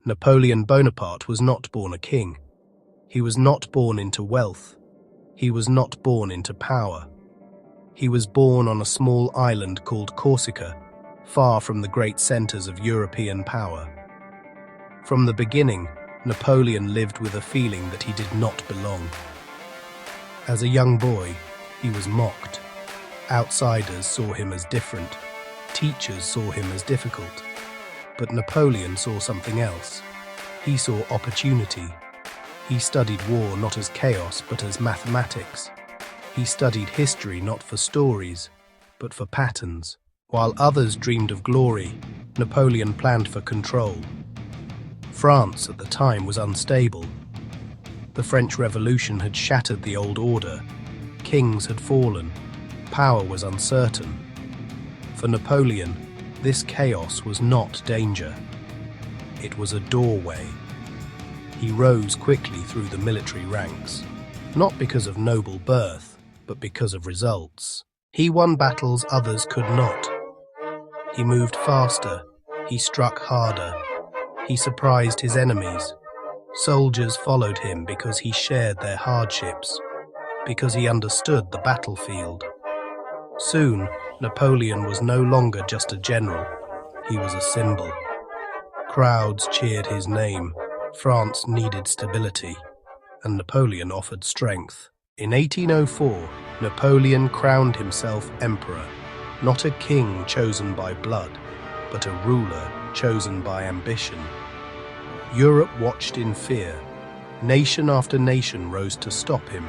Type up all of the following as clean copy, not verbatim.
Napoleon Bonaparte was not born a king. He was not born into wealth. He was not born into power. He was born on a small island called Corsica, far from the great centers of European power. From the beginning, Napoleon lived with a feeling that he did not belong. As a young boy, he was mocked. Outsiders saw him as different. Teachers saw him as difficult. But Napoleon saw something else. He saw opportunity. He studied war not as chaos, but as mathematics. He studied history not for stories, but for patterns. While others dreamed of glory, Napoleon planned for control. France at the time was unstable. The French Revolution had shattered the old order. Kings had fallen. Power was uncertain. For Napoleon, this chaos was not danger. It was a doorway. He rose quickly through the military ranks, not because of noble birth, but because of results. He won battles others could not. He moved faster. He struck harder. He surprised his enemies. Soldiers followed him because he shared their hardships, because he understood the battlefield. Soon, Napoleon was no longer just a general. He was a symbol. Crowds cheered his name. France needed stability, and Napoleon offered strength. In 1804, Napoleon crowned himself emperor, not a king chosen by blood, but a ruler chosen by ambition. Europe watched in fear. Nation after nation rose to stop him.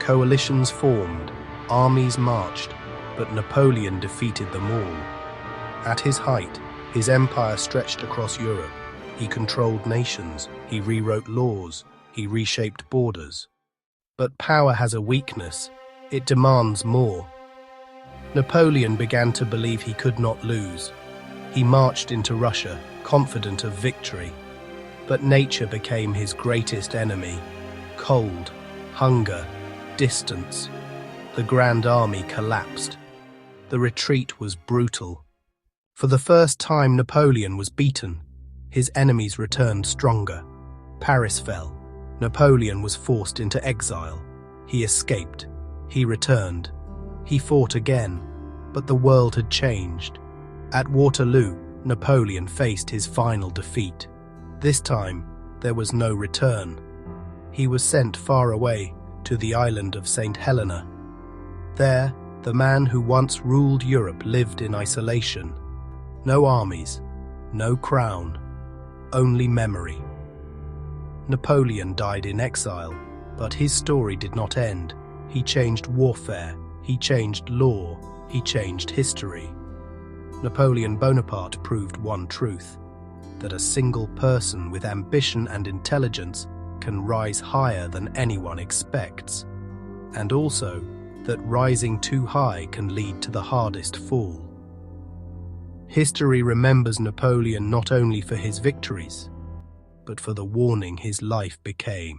Coalitions formed, armies marched, but Napoleon defeated them all. At his height, his empire stretched across Europe. He controlled nations, he rewrote laws, he reshaped borders. But power has a weakness. It demands more. Napoleon began to believe he could not lose. He marched into Russia, confident of victory. But nature became his greatest enemy. Cold, hunger, distance. The Grand Army collapsed. The retreat was brutal. For the first time, Napoleon was beaten. His enemies returned stronger. Paris fell. Napoleon was forced into exile. He escaped. He returned. He fought again, but the world had changed. At Waterloo, Napoleon faced his final defeat. This time, there was no return. He was sent far away to the island of St. Helena. There, the man who once ruled Europe lived in isolation. No armies, no crown, only memory. Napoleon died in exile, but his story did not end. He changed warfare, he changed law, he changed history. Napoleon Bonaparte proved one truth, that a single person with ambition and intelligence can rise higher than anyone expects, and also that rising too high can lead to the hardest fall. History remembers Napoleon not only for his victories, but for the warning his life became.